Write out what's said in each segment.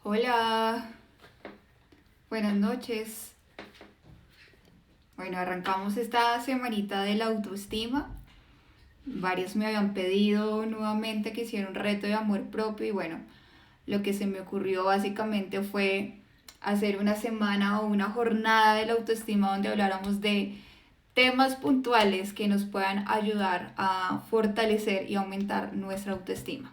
Hola, buenas noches. Bueno, arrancamos esta semanita de la autoestima. Varios me habían pedido nuevamente que hiciera un reto de amor propio y bueno, lo que se me ocurrió básicamente fue hacer una semana o una jornada de la autoestima donde habláramos de temas puntuales que nos puedan ayudar a fortalecer y aumentar nuestra autoestima.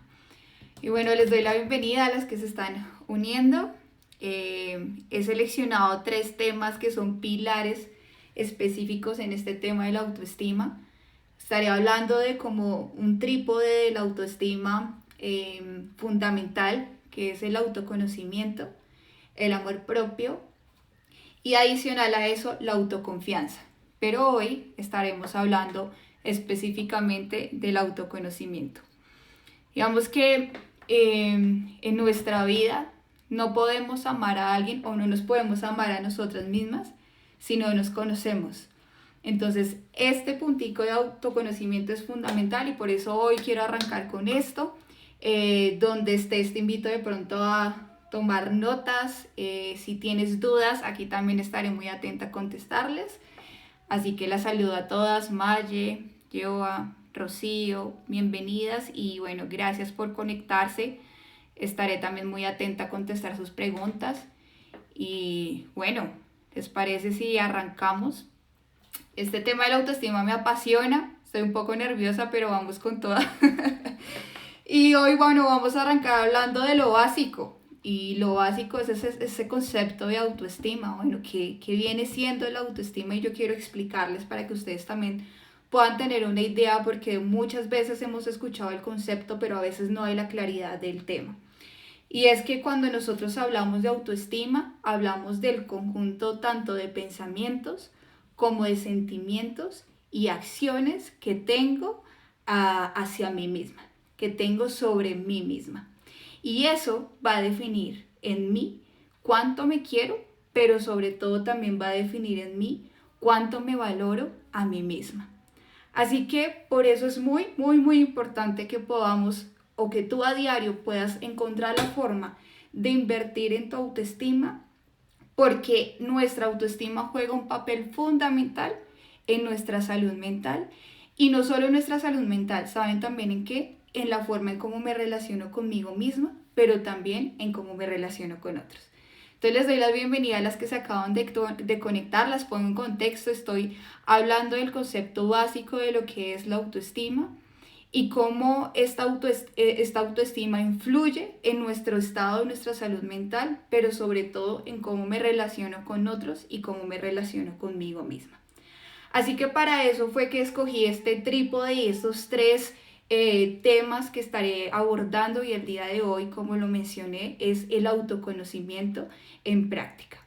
Y bueno, les doy la bienvenida a las que se están uniendo. He seleccionado 3 temas que son pilares específicos en este tema de la autoestima. Estaré hablando de como un trípode de la autoestima fundamental, que es el autoconocimiento, el amor propio y adicional a eso la autoconfianza. Pero hoy estaremos hablando específicamente del autoconocimiento. Digamos que en nuestra vida no podemos amar a alguien o no nos podemos amar a nosotras mismas si no nos conocemos. Entonces, este puntico de autoconocimiento es fundamental y por eso hoy quiero arrancar con esto. Donde estés, te invito de pronto a tomar notas. Si tienes dudas, aquí también estaré muy atenta a contestarles. Así que las saludo a todas, Maye, Joa, Rocío, bienvenidas y bueno, gracias por conectarse. Estaré también muy atenta a contestar sus preguntas. Y bueno, ¿les parece si arrancamos? Este tema de la autoestima me apasiona, estoy un poco nerviosa, pero vamos con toda. Y hoy, bueno, vamos a arrancar hablando de lo básico. Y lo básico es ese concepto de autoestima, bueno, que viene siendo la autoestima y yo quiero explicarles para que ustedes también puedan tener una idea porque muchas veces hemos escuchado el concepto, pero a veces no hay la claridad del tema. Y es que cuando nosotros hablamos de autoestima, hablamos del conjunto tanto de pensamientos como de sentimientos y acciones que tengo hacia mí misma, que tengo sobre mí misma. Y eso va a definir en mí cuánto me quiero, pero sobre todo también va a definir en mí cuánto me valoro a mí misma. Así que por eso es muy, muy, muy importante que podamos o que tú a diario puedas encontrar la forma de invertir en tu autoestima, porque nuestra autoestima juega un papel fundamental en nuestra salud mental y no solo en nuestra salud mental, saben también en qué, en la forma en cómo me relaciono conmigo misma, pero también en cómo me relaciono con otros. Entonces les doy la bienvenida a las que se acaban de conectar, las pongo en contexto, estoy hablando del concepto básico de lo que es la autoestima y cómo esta autoestima influye en nuestro estado, en nuestra salud mental, pero sobre todo en cómo me relaciono con otros y cómo me relaciono conmigo misma. Así que para eso fue que escogí este trípode y estos 3 temas que estaré abordando y el día de hoy, como lo mencioné, es el autoconocimiento en práctica.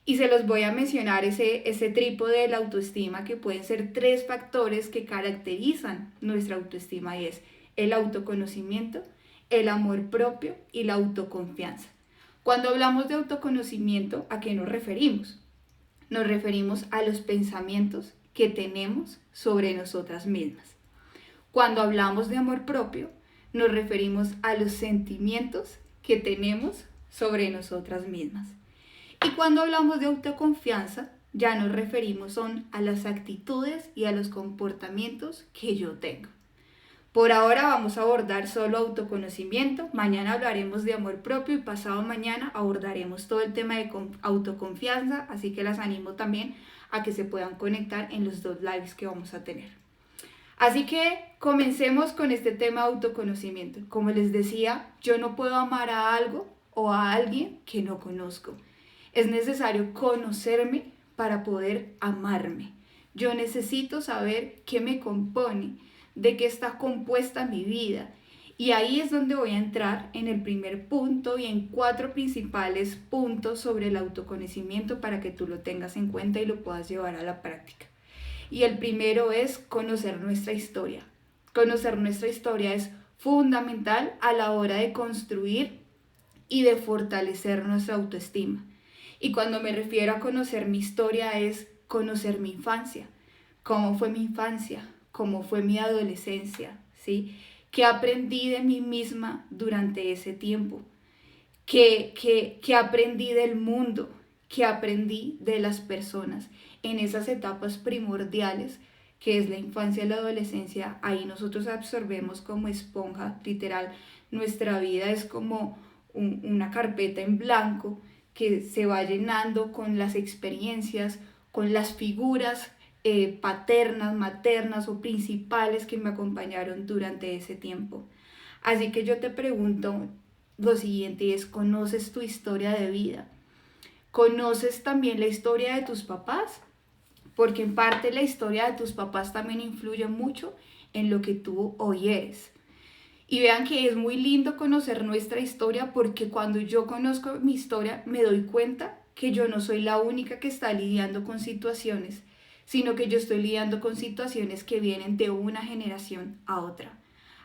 Y se los voy a mencionar ese trípode de la autoestima que pueden ser 3 factores que caracterizan nuestra autoestima y es el autoconocimiento, el amor propio y la autoconfianza. Cuando hablamos de autoconocimiento, ¿a qué nos referimos? Nos referimos a los pensamientos que tenemos sobre nosotras mismas. Cuando hablamos de amor propio, nos referimos a los sentimientos que tenemos sobre nosotras mismas. Y cuando hablamos de autoconfianza, ya nos referimos a las actitudes y a los comportamientos que yo tengo. Por ahora vamos a abordar solo autoconocimiento, mañana hablaremos de amor propio y pasado mañana abordaremos todo el tema de autoconfianza, así que las animo también a que se puedan conectar en los 2 lives que vamos a tener. Así que comencemos con este tema de autoconocimiento. Como les decía, yo no puedo amar a algo o a alguien que no conozco. Es necesario conocerme para poder amarme. Yo necesito saber qué me compone, de qué está compuesta mi vida. Y ahí es donde voy a entrar en el primer punto y en 4 principales puntos sobre el autoconocimiento para que tú lo tengas en cuenta y lo puedas llevar a la práctica. Y el primero es conocer nuestra historia. Conocer nuestra historia es fundamental a la hora de construir y de fortalecer nuestra autoestima. Y cuando me refiero a conocer mi historia es conocer mi infancia. ¿Cómo fue mi infancia? ¿Cómo fue mi adolescencia? ¿Sí? ¿Qué aprendí de mí misma durante ese tiempo? ¿Qué aprendí del mundo? ¿Qué aprendí de las personas en esas etapas primordiales que es la infancia y la adolescencia? Ahí nosotros absorbemos como esponja, literal, nuestra vida es como una carpeta en blanco que se va llenando con las experiencias, con las figuras paternas, maternas o principales que me acompañaron durante ese tiempo. Así que yo te pregunto lo siguiente y es, ¿conoces tu historia de vida? ¿Conoces también la historia de tus papás? Porque en parte la historia de tus papás también influye mucho en lo que tú hoy eres. Y vean que es muy lindo conocer nuestra historia porque cuando yo conozco mi historia me doy cuenta que yo no soy la única que está lidiando con situaciones, sino que yo estoy lidiando con situaciones que vienen de una generación a otra.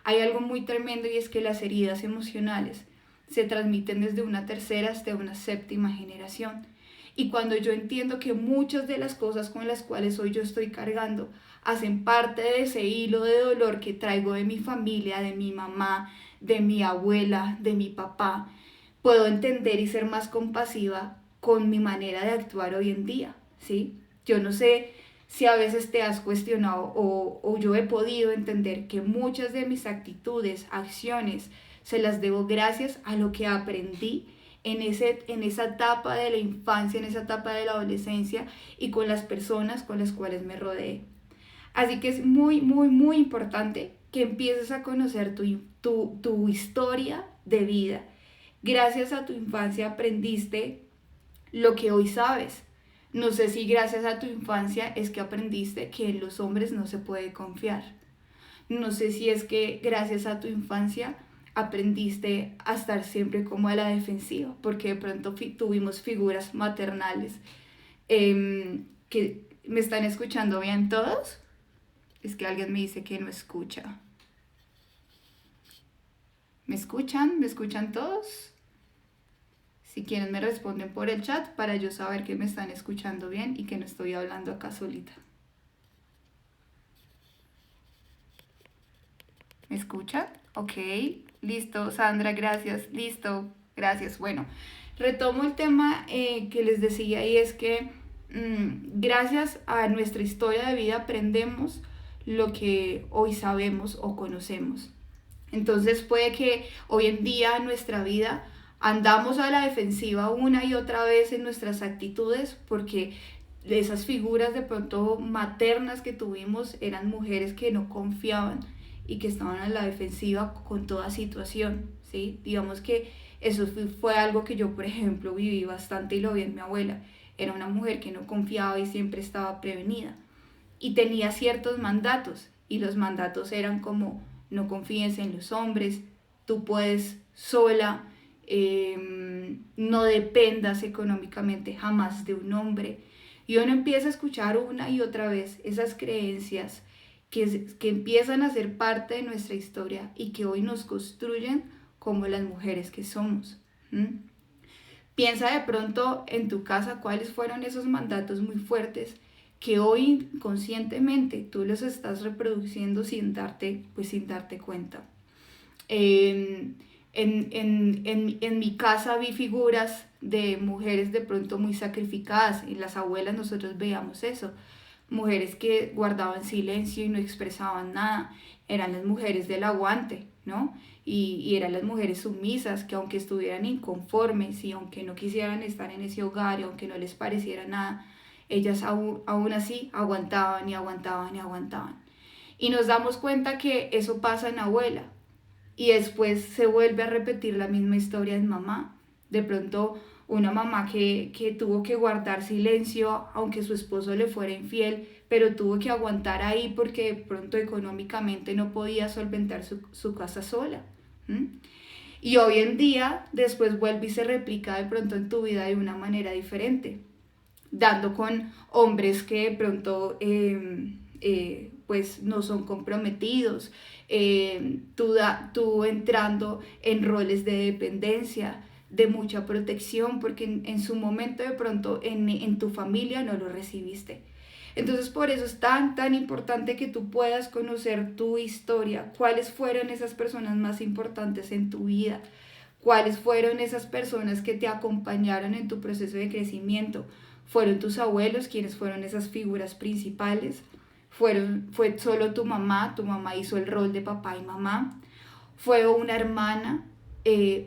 Hay algo muy tremendo y es que las heridas emocionales se transmiten desde una tercera hasta una séptima generación. Y cuando yo entiendo que muchas de las cosas con las cuales hoy yo estoy cargando hacen parte de ese hilo de dolor que traigo de mi familia, de mi mamá, de mi abuela, de mi papá, puedo entender y ser más compasiva con mi manera de actuar hoy en día, ¿sí? Yo no sé si a veces te has cuestionado o yo he podido entender que muchas de mis actitudes, acciones, se las debo gracias a lo que aprendí en esa etapa de la infancia, en esa etapa de la adolescencia y con las personas con las cuales me rodeé. Así que es muy, muy, muy importante que empieces a conocer tu historia de vida. Gracias a tu infancia aprendiste lo que hoy sabes. No sé si gracias a tu infancia es que aprendiste que en los hombres no se puede confiar. No sé si es que gracias a tu infancia aprendiste a estar siempre como a la defensiva, porque de pronto tuvimos figuras maternales. Que ¿me están escuchando bien todos? Es que alguien me dice que no escucha. ¿Me escuchan? ¿Me escuchan todos? Si quieren me responden por el chat para yo saber que me están escuchando bien y que no estoy hablando acá solita. ¿Me escuchan? Ok, listo. Sandra, gracias. Listo, gracias. Bueno, retomo el tema que les decía y es que gracias a nuestra historia de vida aprendemos lo que hoy sabemos o conocemos. Entonces puede que hoy en día en nuestra vida andamos a la defensiva una y otra vez en nuestras actitudes porque esas figuras de pronto maternas que tuvimos eran mujeres que no confiaban y que estaban a la defensiva con toda situación, ¿sí? Digamos que eso fue algo que yo, por ejemplo, viví bastante y lo vi en mi abuela. Era una mujer que no confiaba y siempre estaba prevenida. Y tenía ciertos mandatos, y los mandatos eran como, no confíes en los hombres, tú puedes sola, no dependas económicamente jamás de un hombre. Y uno empieza a escuchar una y otra vez esas creencias que empiezan a ser parte de nuestra historia y que hoy nos construyen como las mujeres que somos. Piensa de pronto en tu casa cuáles fueron esos mandatos muy fuertes que hoy conscientemente tú los estás reproduciendo sin darte cuenta. En mi casa vi figuras de mujeres de pronto muy sacrificadas. En las abuelas nosotros veíamos eso. Mujeres que guardaban silencio y no expresaban nada. Eran las mujeres del aguante, ¿no? Y eran las mujeres sumisas que aunque estuvieran inconformes y aunque no quisieran estar en ese hogar y aunque no les pareciera nada, ellas aún así aguantaban y aguantaban y aguantaban. Y nos damos cuenta que eso pasa en abuela y después se vuelve a repetir la misma historia en mamá. De pronto una mamá que tuvo que guardar silencio aunque su esposo le fuera infiel, pero tuvo que aguantar ahí porque de pronto económicamente no podía solventar su casa sola. Y hoy en día después vuelve y se replica de pronto en tu vida de una manera diferente, dando con hombres que de pronto pues no son comprometidos, tú entrando en roles de dependencia, de mucha protección, porque en su momento de pronto en tu familia no lo recibiste. Entonces por eso es tan importante que tú puedas conocer tu historia, cuáles fueron esas personas más importantes en tu vida, ¿Cuáles fueron esas personas que te acompañaron en tu proceso de crecimiento? ¿Fueron tus abuelos quienes fueron esas figuras principales? ¿Fue solo tu mamá hizo el rol de papá y mamá? ¿Fue una hermana?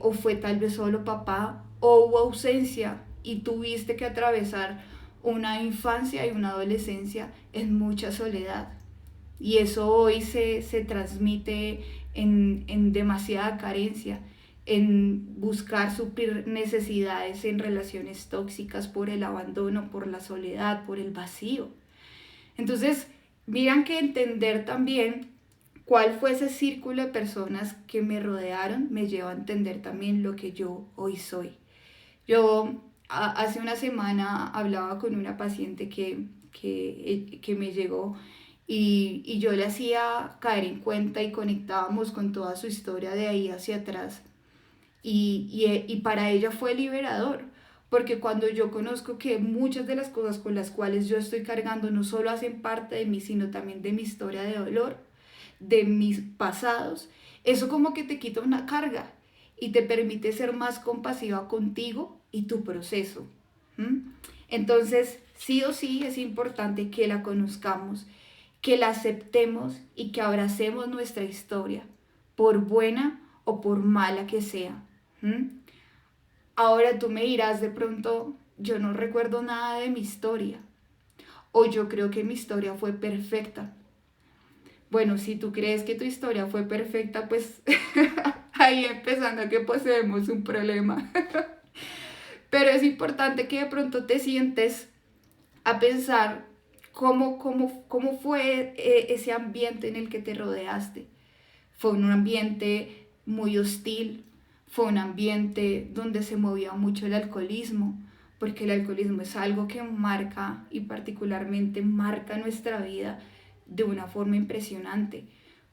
¿O fue tal vez solo papá? ¿O hubo ausencia y tuviste que atravesar una infancia y una adolescencia en mucha soledad? Y eso hoy se transmite en demasiada carencia, en buscar suplir necesidades en relaciones tóxicas por el abandono, por la soledad, por el vacío. Entonces, miran que entender también cuál fue ese círculo de personas que me rodearon me lleva a entender también lo que yo hoy soy. Yo hace una semana hablaba con una paciente que me llegó y yo le hacía caer en cuenta y conectábamos con toda su historia de ahí hacia atrás. Y para ella fue liberador, porque cuando yo conozco que muchas de las cosas con las cuales yo estoy cargando no solo hacen parte de mí, sino también de mi historia de dolor, de mis pasados, eso como que te quita una carga y te permite ser más compasiva contigo y tu proceso. Entonces, sí o sí es importante que la conozcamos, que la aceptemos y que abracemos nuestra historia, por buena o por mala que sea. Ahora tú me dirás de pronto, yo no recuerdo nada de mi historia, o yo creo que mi historia fue perfecta. Bueno, si tú crees que tu historia fue perfecta, pues ahí empezando que poseemos un problema. Pero es importante que de pronto te sientes a pensar cómo fue ese ambiente en el que te rodeaste. Fue un ambiente muy hostil, fue un ambiente donde se movía mucho el alcoholismo, porque el alcoholismo es algo que marca y particularmente marca nuestra vida de una forma impresionante.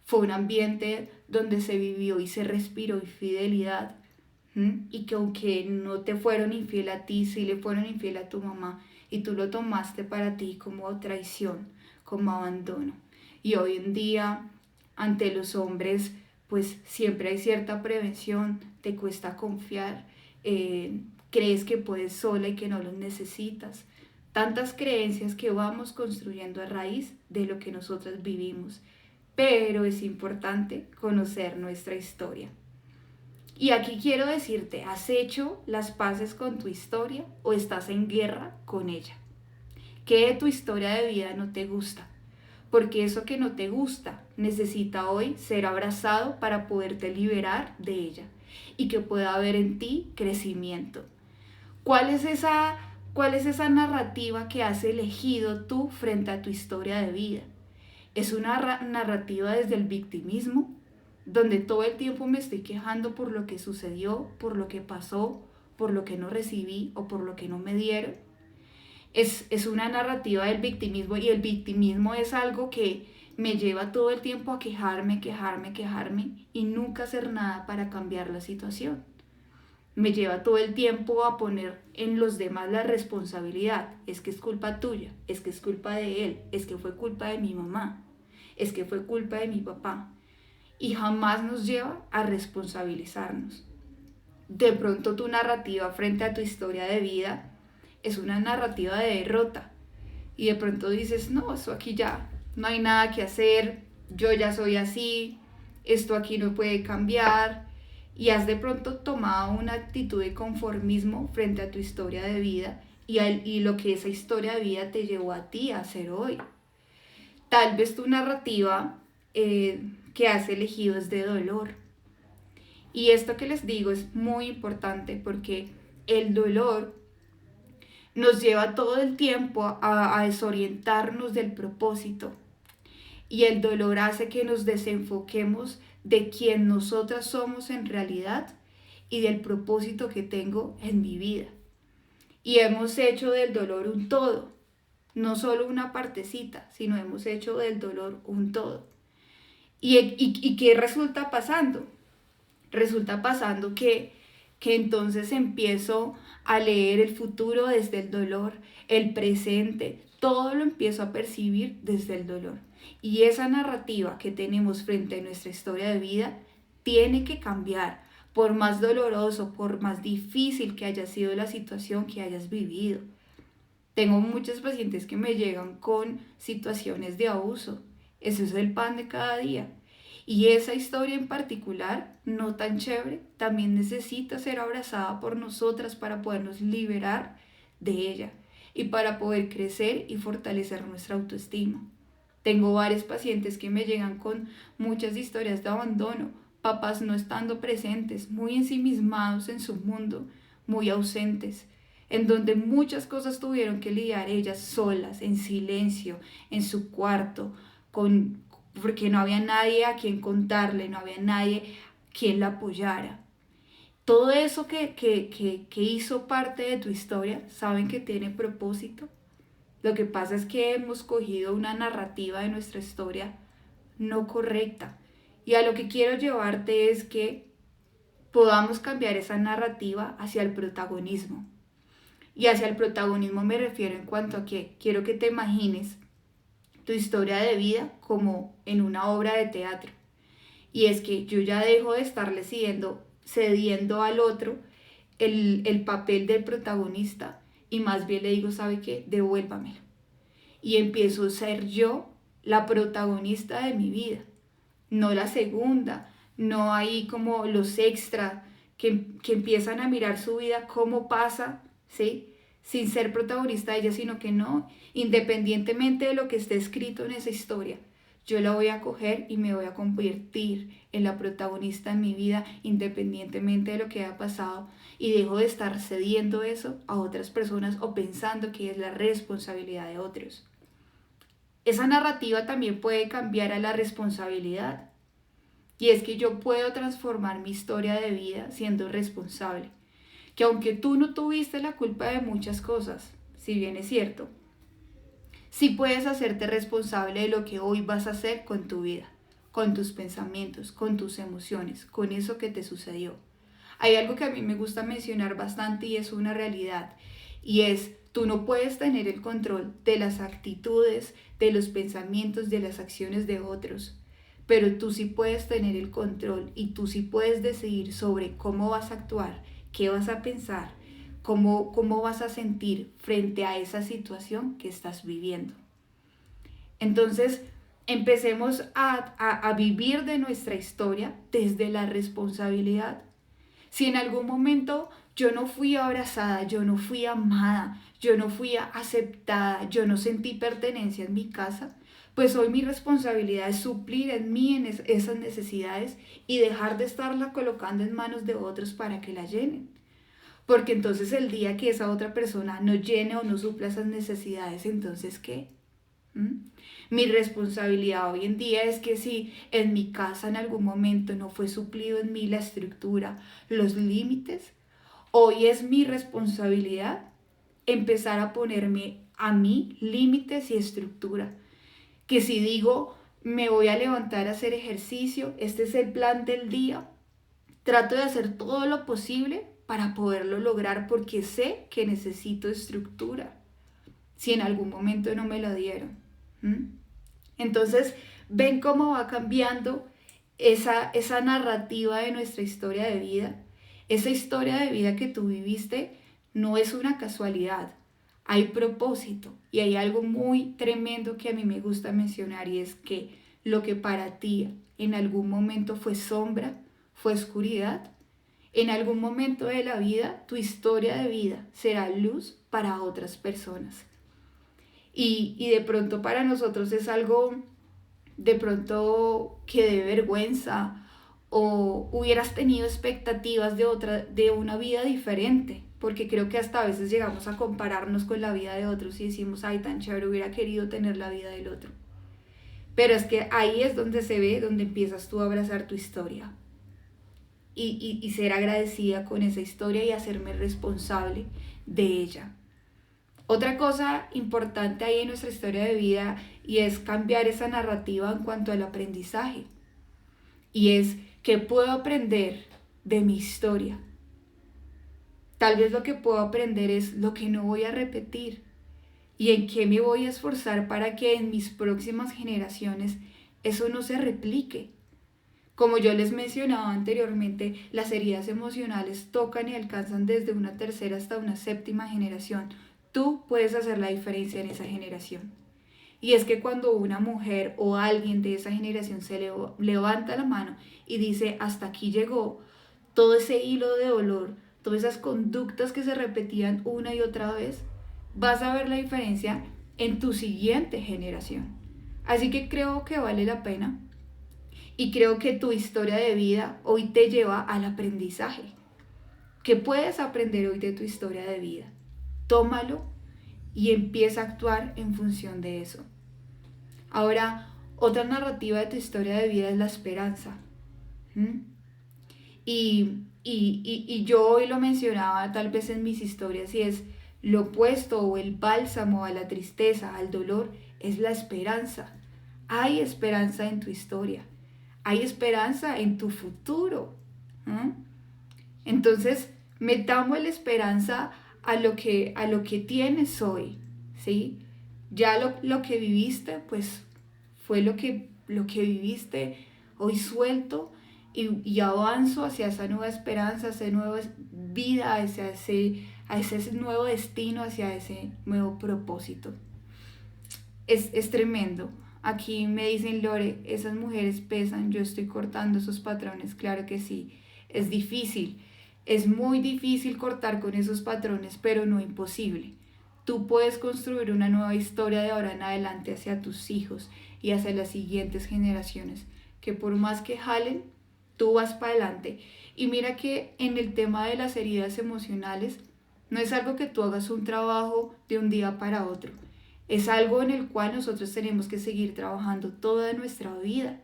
Fue un ambiente donde se vivió y se respiró infidelidad, y que aunque no te fueron infiel a ti, sí le fueron infiel a tu mamá y tú lo tomaste para ti como traición, como abandono. Y hoy en día, ante los hombres, pues siempre hay cierta prevención, te cuesta confiar, crees que puedes sola y que no los necesitas. Tantas creencias que vamos construyendo a raíz de lo que nosotras vivimos. Pero es importante conocer nuestra historia. Y aquí quiero decirte, ¿has hecho las paces con tu historia o estás en guerra con ella? ¿Qué de tu historia de vida no te gusta? Porque eso que no te gusta necesita hoy ser abrazado para poderte liberar de ella y que pueda haber en ti crecimiento. ¿Cuál es esa narrativa que has elegido tú frente a tu historia de vida? ¿Es una narrativa desde el victimismo, donde todo el tiempo me estoy quejando por lo que sucedió, por lo que pasó, por lo que no recibí o por lo que no me dieron? Es una narrativa del victimismo, y el victimismo es algo que me lleva todo el tiempo a quejarme y nunca hacer nada para cambiar la situación. Me lleva todo el tiempo a poner en los demás la responsabilidad. Es que es culpa tuya, es que es culpa de él, es que fue culpa de mi mamá, es que fue culpa de mi papá. Y jamás nos lleva a responsabilizarnos. De pronto tu narrativa frente a tu historia de vida es una narrativa de derrota. Y de pronto dices, no, eso aquí ya no hay nada que hacer, yo ya soy así, esto aquí no puede cambiar. Y has de pronto tomado una actitud de conformismo frente a tu historia de vida y lo que esa historia de vida te llevó a ti a hacer hoy. Tal vez tu narrativa que has elegido es de dolor. Y esto que les digo es muy importante porque el dolor nos lleva todo el tiempo a desorientarnos del propósito. Y el dolor hace que nos desenfoquemos de quién nosotras somos en realidad y del propósito que tengo en mi vida. Y hemos hecho del dolor un todo, no solo una partecita, sino hemos hecho del dolor un todo. ¿Y qué resulta pasando? Resulta pasando que entonces empiezo a leer el futuro desde el dolor, el presente, todo lo empiezo a percibir desde el dolor. Y esa narrativa que tenemos frente a nuestra historia de vida tiene que cambiar por más doloroso, por más difícil que haya sido la situación que hayas vivido. Tengo muchos pacientes que me llegan con situaciones de abuso. Eso es el pan de cada día. Y esa historia en particular, no tan chévere, también necesita ser abrazada por nosotras para podernos liberar de ella y para poder crecer y fortalecer nuestra autoestima. Tengo varios pacientes que me llegan con muchas historias de abandono, papás no estando presentes, muy ensimismados en su mundo, muy ausentes, en donde muchas cosas tuvieron que lidiar ellas solas, en silencio, en su cuarto, porque no había nadie a quien contarle, no había nadie quien la apoyara. Todo eso que hizo parte de tu historia, ¿saben que tiene propósito? Lo que pasa es que hemos cogido una narrativa de nuestra historia no correcta. Y a lo que quiero llevarte es que podamos cambiar esa narrativa hacia el protagonismo. Y hacia el protagonismo me refiero en cuanto a que quiero que te imagines tu historia de vida como en una obra de teatro. Y es que yo ya dejo de estarle cediendo al otro el papel del protagonista y más bien le digo, ¿sabe qué? Devuélvamelo. Y empiezo a ser yo la protagonista de mi vida, no la segunda, no hay como los extras que empiezan a mirar su vida, cómo pasa, ¿sí? Sin ser protagonista de ella, sino que no, independientemente de lo que esté escrito en esa historia, yo la voy a coger y me voy a convertir en la protagonista de mi vida, independientemente de lo que haya pasado, y dejo de estar cediendo eso a otras personas o pensando que es la responsabilidad de otros. Esa narrativa también puede cambiar a la responsabilidad. Y es que yo puedo transformar mi historia de vida siendo responsable. Que aunque tú no tuviste la culpa de muchas cosas, si bien es cierto, sí puedes hacerte responsable de lo que hoy vas a hacer con tu vida, con tus pensamientos, con tus emociones, con eso que te sucedió. Hay algo que a mí me gusta mencionar bastante y es una realidad, y es, tú no puedes tener el control de las actitudes, de los pensamientos, de las acciones de otros, pero tú sí puedes tener el control y tú sí puedes decidir sobre cómo vas a actuar, qué vas a pensar, cómo vas a sentir frente a esa situación que estás viviendo. Entonces, empecemos a vivir de nuestra historia desde la responsabilidad. Si en algún momento yo no fui abrazada, yo no fui amada, yo no fui aceptada, yo no sentí pertenencia en mi casa, pues hoy mi responsabilidad es suplir en mí en esas necesidades y dejar de estarla colocando en manos de otros para que la llenen. Porque entonces el día que esa otra persona no llene o no supla esas necesidades, entonces ¿qué? Mi responsabilidad hoy en día es que si en mi casa en algún momento no fue suplido en mí la estructura, los límites, hoy es mi responsabilidad empezar a ponerme a mí límites y estructura. Que si digo, me voy a levantar a hacer ejercicio, este es el plan del día, trato de hacer todo lo posible para poderlo lograr porque sé que necesito estructura, si en algún momento no me lo dieron. Entonces, ven cómo va cambiando esa narrativa de nuestra historia de vida. Esa historia de vida que tú viviste no es una casualidad, hay propósito y hay algo muy tremendo que a mí me gusta mencionar y es que lo que para ti en algún momento fue sombra, fue oscuridad, en algún momento de la vida tu historia de vida será luz para otras personas. Y de pronto para nosotros es algo de pronto que de vergüenza o hubieras tenido expectativas de una vida diferente, porque creo que hasta a veces llegamos a compararnos con la vida de otros y decimos, ay, tan chévere, hubiera querido tener la vida del otro. Pero es que ahí es donde se ve, donde empiezas tú a abrazar tu historia y ser agradecida con esa historia y hacerme responsable de ella. Otra cosa importante ahí en nuestra historia de vida y es cambiar esa narrativa en cuanto al aprendizaje. Y es que puedo aprender de mi historia. Tal vez lo que puedo aprender es lo que no voy a repetir y en qué me voy a esforzar para que en mis próximas generaciones eso no se replique. Como yo les mencionaba anteriormente, las heridas emocionales tocan y alcanzan desde una tercera hasta una séptima generación. Tú puedes hacer la diferencia en esa generación. Y es que cuando una mujer o alguien de esa generación levanta la mano y dice, hasta aquí llegó, todo ese hilo de dolor, todas esas conductas que se repetían una y otra vez, vas a ver la diferencia en tu siguiente generación. Así que creo que vale la pena y creo que tu historia de vida hoy te lleva al aprendizaje. ¿Qué puedes aprender hoy de tu historia de vida? Tómalo y empieza a actuar en función de eso. Ahora, otra narrativa de tu historia de vida es la esperanza. ¿Mm? Y yo hoy lo mencionaba tal vez en mis historias y es lo opuesto o el bálsamo a la tristeza, al dolor, es la esperanza. Hay esperanza en tu historia, hay esperanza en tu futuro. ¿Mm? Entonces, metamos la esperanza a lo que tienes hoy, ¿sí? Ya lo que viviste, pues fue lo que viviste, hoy suelto y avanzo hacia esa nueva esperanza, hacia esa nueva vida, a ese nuevo destino, hacia ese nuevo propósito. Es tremendo. Aquí me dicen, Lore, esas mujeres pesan, yo estoy cortando esos patrones, claro que sí, es difícil, es muy difícil cortar con esos patrones, pero no imposible. Tú puedes construir una nueva historia de ahora en adelante hacia tus hijos y hacia las siguientes generaciones, que por más que jalen, tú vas para adelante. Y mira que en el tema de las heridas emocionales, no es algo que tú hagas un trabajo de un día para otro. Es algo en el cual nosotros tenemos que seguir trabajando toda nuestra vida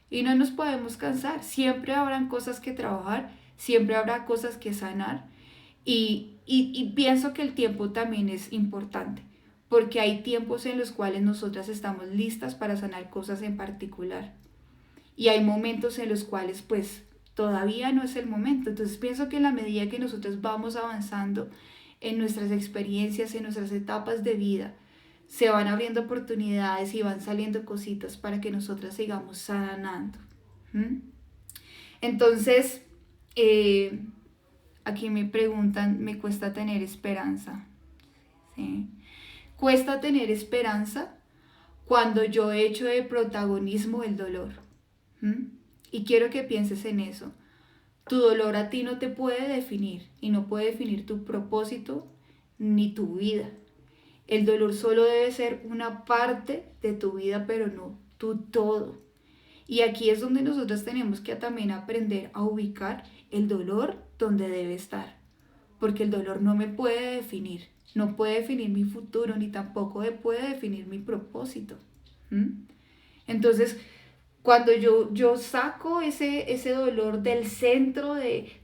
y no nos podemos cansar. Siempre habrán cosas que trabajar, siempre habrá cosas que sanar y pienso que el tiempo también es importante porque hay tiempos en los cuales nosotras estamos listas para sanar cosas en particular y hay momentos en los cuales pues todavía no es el momento. Entonces pienso que en la medida que nosotros vamos avanzando en nuestras experiencias, en nuestras etapas de vida, se van abriendo oportunidades y van saliendo cositas para que nosotras sigamos sanando. ¿Mm? Entonces, aquí me preguntan, ¿me cuesta tener esperanza? ¿Sí? Cuesta tener esperanza cuando yo he hecho de protagonismo el dolor. ¿Mm? Y quiero que pienses en eso. Tu dolor a ti no te puede definir y no puede definir tu propósito ni tu vida. El dolor solo debe ser una parte de tu vida, pero no tu todo. Y aquí es donde nosotros tenemos que también aprender a ubicar el dolor donde debe estar. Porque el dolor no me puede definir, no puede definir mi futuro, ni tampoco puede definir mi propósito. ¿Mm? Entonces, cuando yo saco ese dolor del centro,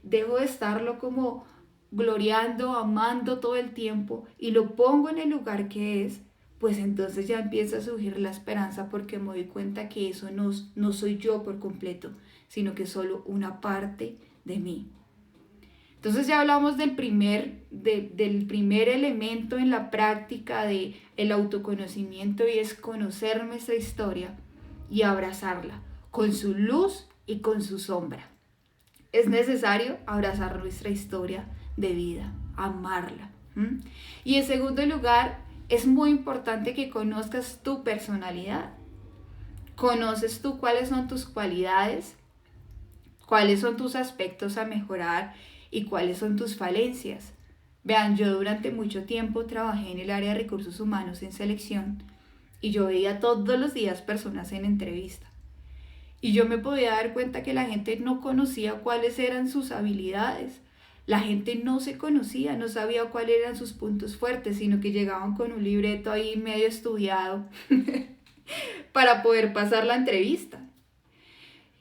dejo de estarlo como gloriando, amando todo el tiempo y lo pongo en el lugar que es, pues entonces ya empieza a surgir la esperanza porque me doy cuenta que eso no soy yo por completo, sino que es solo una parte de mí. Entonces ya hablamos del primer elemento en la práctica del autoconocimiento y es conocer nuestra historia y abrazarla con su luz y con su sombra. Es necesario abrazar nuestra historia de vida, amarla. ¿Mm? Y en segundo lugar, es muy importante que conozcas tu personalidad. Conoces tú cuáles son tus cualidades, cuáles son tus aspectos a mejorar y cuáles son tus falencias. Vean, yo durante mucho tiempo trabajé en el área de recursos humanos en selección y yo veía todos los días personas en entrevista. Y yo me podía dar cuenta que la gente no conocía cuáles eran sus habilidades. La gente no se conocía, no sabía cuáles eran sus puntos fuertes, sino que llegaban con un libreto ahí medio estudiado para poder pasar la entrevista.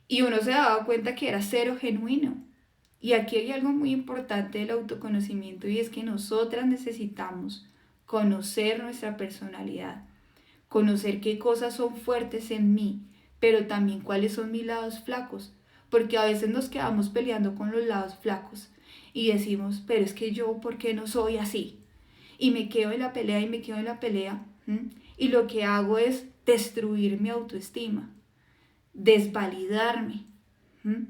Y uno se daba cuenta que era cero genuino. Y aquí hay algo muy importante del autoconocimiento y es que nosotras necesitamos conocer nuestra personalidad, conocer qué cosas son fuertes en mí, pero también cuáles son mis lados flacos, porque a veces nos quedamos peleando con los lados flacos y decimos, pero es que yo, ¿por qué no soy así? Y me quedo en la pelea y me quedo en la pelea, ¿m? Y lo que hago es destruir mi autoestima, desvalidarme. ¿Mm?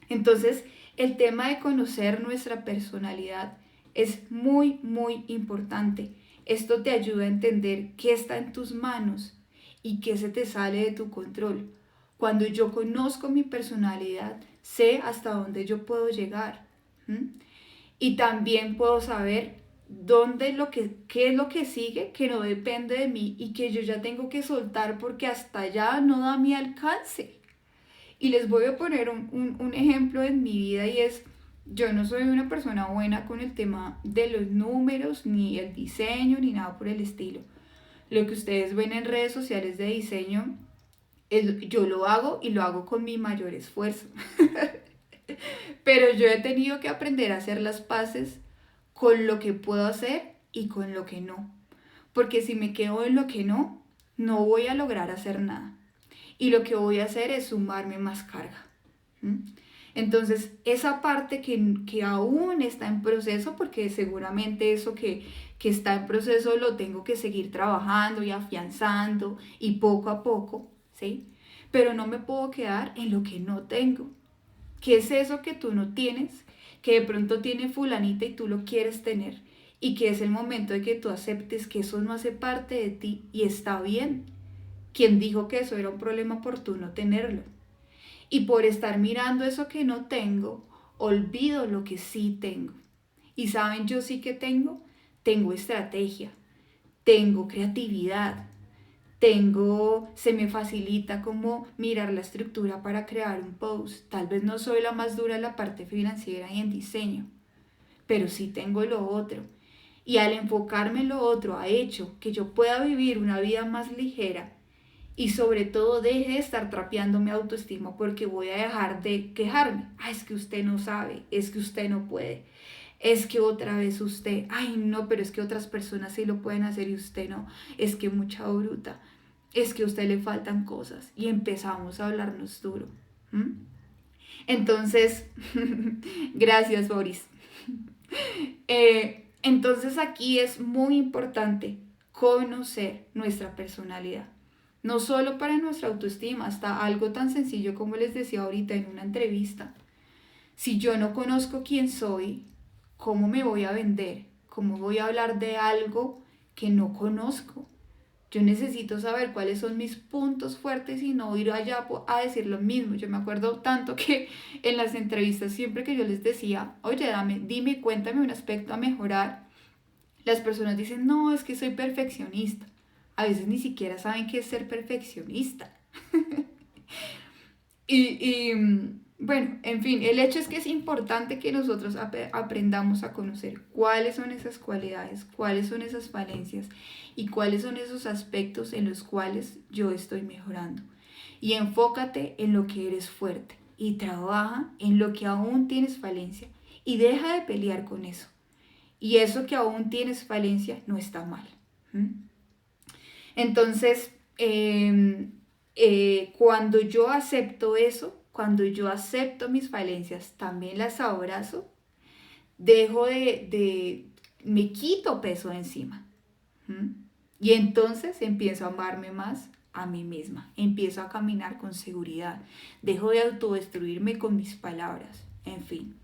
Entonces, el tema de conocer nuestra personalidad es muy, muy importante. Esto te ayuda a entender qué está en tus manos y qué se te sale de tu control. Cuando yo conozco mi personalidad, sé hasta dónde yo puedo llegar. ¿Mm? Y también puedo saber qué es lo que sigue, que no depende de mí y que yo ya tengo que soltar porque hasta allá no da mi alcance. Y les voy a poner un ejemplo en mi vida y es, yo no soy una persona buena con el tema de los números, ni el diseño, ni nada por el estilo. Lo que ustedes ven en redes sociales de diseño, yo lo hago y lo hago con mi mayor esfuerzo. Pero yo he tenido que aprender a hacer las paces con lo que puedo hacer y con lo que no. Porque si me quedo en lo que no, no voy a lograr hacer nada. Y lo que voy a hacer es sumarme más carga. ¿Mm? Entonces, esa parte que aún está en proceso, porque seguramente eso que está en proceso lo tengo que seguir trabajando y afianzando y poco a poco, ¿sí? Pero no me puedo quedar en lo que no tengo. ¿Qué es eso que tú no tienes, que de pronto tiene fulanita y tú lo quieres tener? Y que es el momento de que tú aceptes que eso no hace parte de ti y está bien. ¿Quién dijo que eso era un problema por tú no tenerlo? Y por estar mirando eso que no tengo, olvido lo que sí tengo. Y saben, yo sí que tengo estrategia, tengo creatividad, se me facilita como mirar la estructura para crear un post. Tal vez no soy la más dura en la parte financiera y en diseño, pero sí tengo lo otro. Y al enfocarme en lo otro ha hecho que yo pueda vivir una vida más ligera y sobre todo deje de estar trapeando mi autoestima porque voy a dejar de quejarme. Ah, es que usted no sabe, es que usted no puede, es que otra vez usted, ay no, pero es que otras personas sí lo pueden hacer y usted no, es que mucha bruta, es que a usted le faltan cosas y empezamos a hablarnos duro. ¿Mm? Entonces, gracias Boris. Entonces aquí es muy importante conocer nuestra personalidad. No solo para nuestra autoestima, hasta algo tan sencillo como les decía ahorita en una entrevista. Si yo no conozco quién soy, ¿cómo me voy a vender? ¿Cómo voy a hablar de algo que no conozco? Yo necesito saber cuáles son mis puntos fuertes y no ir allá a decir lo mismo. Yo me acuerdo tanto que en las entrevistas siempre que yo les decía, oye, dime, cuéntame un aspecto a mejorar, las personas dicen, no, es que soy perfeccionista. A veces ni siquiera saben qué es ser perfeccionista. Bueno, en fin, el hecho es que es importante que nosotros aprendamos a conocer cuáles son esas cualidades, cuáles son esas falencias y cuáles son esos aspectos en los cuales yo estoy mejorando. Y enfócate en lo que eres fuerte y trabaja en lo que aún tienes falencia y deja de pelear con eso. Y eso que aún tienes falencia no está mal. ¿Mm? Entonces, cuando yo acepto eso, cuando yo acepto mis falencias, también las abrazo, me quito peso de encima. ¿Mm? Y entonces empiezo a amarme más a mí misma, empiezo a caminar con seguridad, dejo de autodestruirme con mis palabras, en fin.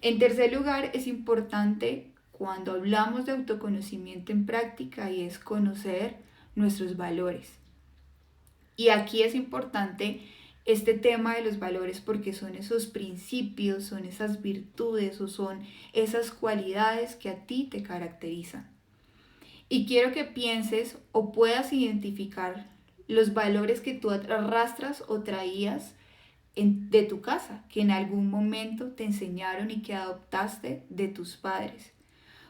En tercer lugar, es importante cuando hablamos de autoconocimiento en práctica y es conocer nuestros valores. Y aquí es importante este tema de los valores porque son esos principios, son esas virtudes o son esas cualidades que a ti te caracterizan. Y quiero que pienses o puedas identificar los valores que tú arrastras o traías de tu casa, que en algún momento te enseñaron y que adoptaste de tus padres.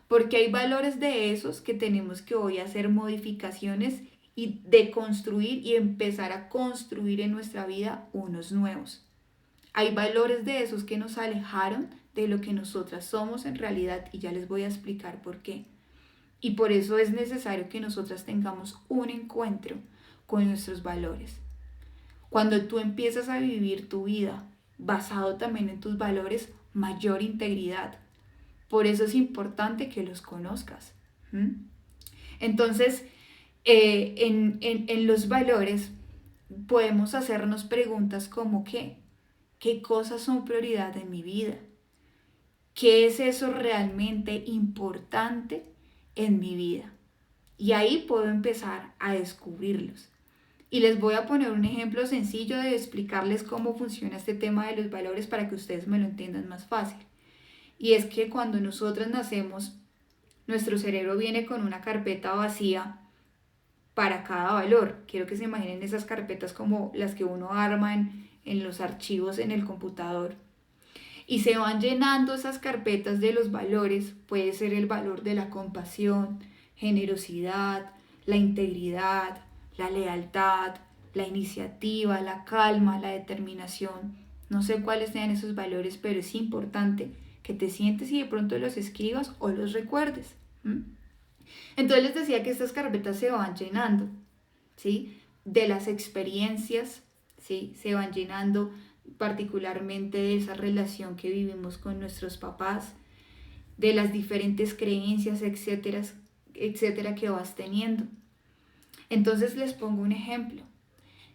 Porque hay valores de esos que tenemos que hoy hacer modificaciones y deconstruir y empezar a construir en nuestra vida unos nuevos. Hay valores de esos que nos alejaron de lo que nosotras somos en realidad y ya les voy a explicar por qué. Y por eso es necesario que nosotras tengamos un encuentro con nuestros valores. Cuando tú empiezas a vivir tu vida basado también en tus valores, mayor integridad. Por eso es importante que los conozcas. ¿Mm? Entonces, en los valores podemos hacernos preguntas como ¿qué? qué cosas son prioridad en mi vida, qué es eso realmente importante en mi vida. Y ahí puedo empezar a descubrirlos. Y les voy a poner un ejemplo sencillo de explicarles cómo funciona este tema de los valores para que ustedes me lo entiendan más fácil. Y es que cuando nosotros nacemos, nuestro cerebro viene con una carpeta vacía para cada valor. Quiero que se imaginen esas carpetas como las que uno arma en los archivos en el computador. Y se van llenando esas carpetas de los valores. Puede ser el valor de la compasión, generosidad, la integridad, la lealtad, la iniciativa, la calma, la determinación. No sé cuáles sean esos valores, pero es importante que te sientes y de pronto los escribas o los recuerdes. Entonces les decía que estas carpetas se van llenando, ¿sí? De las experiencias, ¿sí? Se van llenando particularmente de esa relación que vivimos con nuestros papás, de las diferentes creencias, etcétera, etcétera, que vas teniendo. Entonces les pongo un ejemplo.